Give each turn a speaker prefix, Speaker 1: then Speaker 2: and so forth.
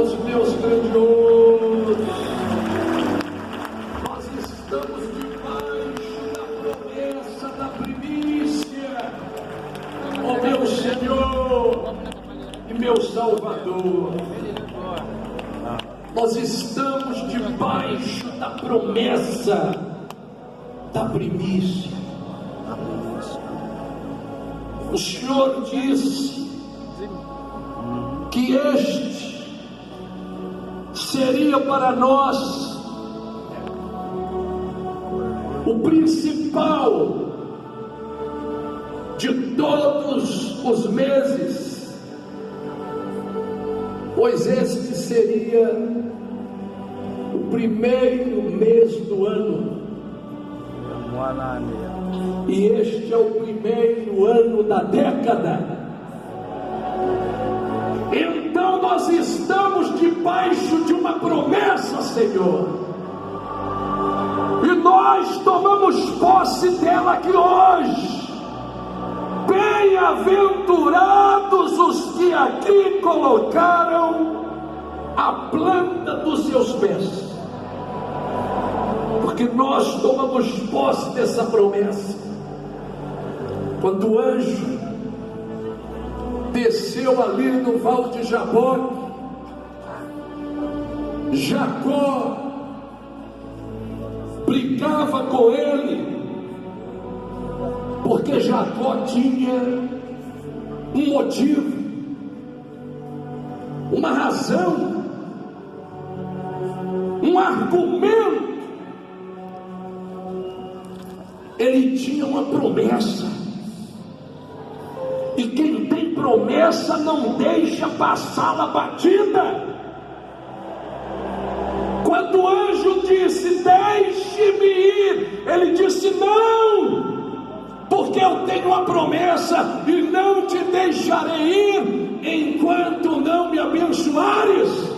Speaker 1: Deus, Deus grandioso. Nós estamos debaixo da promessa da primícia. Ó meu Senhor e meu Salvador, nós estamos debaixo da promessa da primícia. O Senhor disse que este seria para nós o principal de todos os meses, pois este seria o primeiro mês do ano. E este é o primeiro ano da década. Então nós estamos debaixo de uma promessa, Senhor, e nós tomamos posse dela aqui hoje. Bem-aventurados os que aqui colocaram a planta dos seus pés, porque nós tomamos posse dessa promessa. Quando o anjo desceu ali no Val de Jaboque, Jacó brigava com ele, porque Jacó tinha um motivo, uma razão, um argumento. Ele tinha uma promessa, e quem tem promessa não deixa passá-la batida. Quando o anjo disse: deixe-me ir, ele disse: não, porque eu tenho uma promessa e não te deixarei ir enquanto não me abençoares.